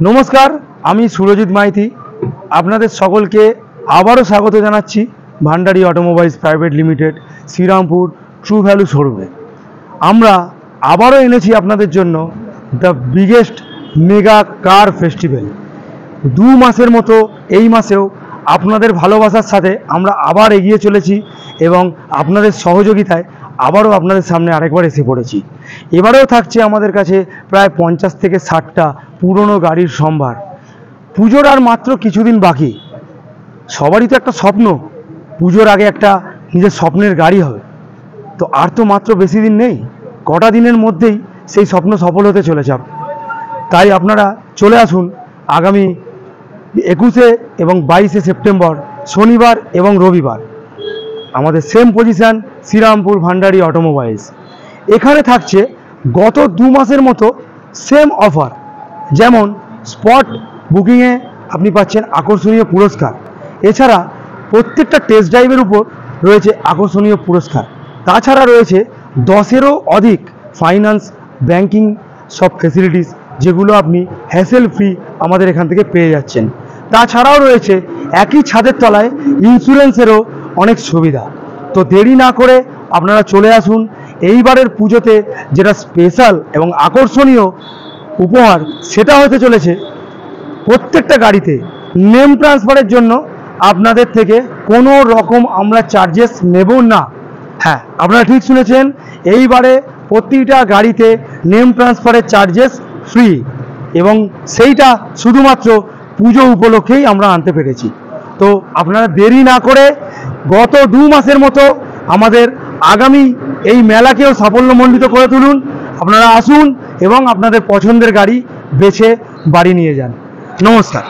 নমস্কার, আমি সুরজিৎ মাইতি আপনাদের সকলকে আবারও স্বাগত জানাচ্ছি Bhandari automobiles private limited Serampore true value শোরুমে। আমরা আবারও এনেছি আপনাদের জন্য the biggest mega car festival. 2 মাসের মতো এই মাসেও আপনাদের ভালোবাসার সাথে আমরা আবার এগিয়ে চলেছি এবং আপনাদের সহযোগিতায় আবারও আপনাদের সামনে আরেকবার এসে পড়েছি। এবারেও থাকছে আমাদের কাছে প্রায় 50 থেকে 60টা পুরনো গাড়ির সম্ভার। পুজোর আর মাত্র কিছুদিন বাকি। সবারই তো একটা স্বপ্ন, পুজোর আগে একটা নিজের স্বপ্নের গাড়ি হবে। তো আর তো মাত্র বেশি দিন নেই, কটা দিনের মধ্যেই সেই স্বপ্ন সফল হতে চলেছে। তাই আপনারা চলে আসুন আগামী 21 এবং 22 সেপ্টেম্বর শনিবার এবং রবিবার আমাদের same position Serampore Bhandari automobiles. এখানে থাকছে গত 2 মাসের মতো সেম অফার, যেমন স্পট বুকিংয়ে আপনি পাচ্ছেন আকর্ষণীয় পুরস্কার। এছাড়া প্রত্যেকটা টেস্ট ড্রাইভের উপর রয়েছে আকর্ষণীয় পুরস্কার। তাছাড়া রয়েছে 10-এরও অধিক ফাইন্যান্স ব্যাংকিং সব ফেসিলিটিস, যেগুলো আপনি হ্যাসেল ফ্রি আমাদের এখান থেকে পেয়ে যাচ্ছেন। তাছাড়াও রয়েছে একই ছাদের তলায় ইন্স্যুরেন্সেরও অনেক সুবিধা। তো দেরি না করে আপনারা চলে আসুন। এইবারের পুজোতে যেটা স্পেশাল এবং আকর্ষণীয় উপহার সেটা হতে চলেছে প্রত্যেকটা গাড়িতে নেম ট্রান্সফারের জন্য আপনাদের থেকে কোনো রকম আমরা চার্জেস নেব না। হ্যাঁ, আপনারা ঠিক শুনেছেন, এইবারে প্রতিটা গাড়িতে নেম ট্রান্সফারের চার্জেস ফ্রি, এবং সেইটা শুধুমাত্র পুজো উপলক্ষেই আমরা আনতে পেরেছি। তো আপনারা দেরি না করে গত 2 মাসের মতো আমাদের আগামী এই মেলাকেও সাফল্যমণ্ডিত করে তুলুন। আপনারা আসুন এবং আপনাদের পছন্দের গাড়ি বেছে বাড়ি নিয়ে যান। নমস্কার।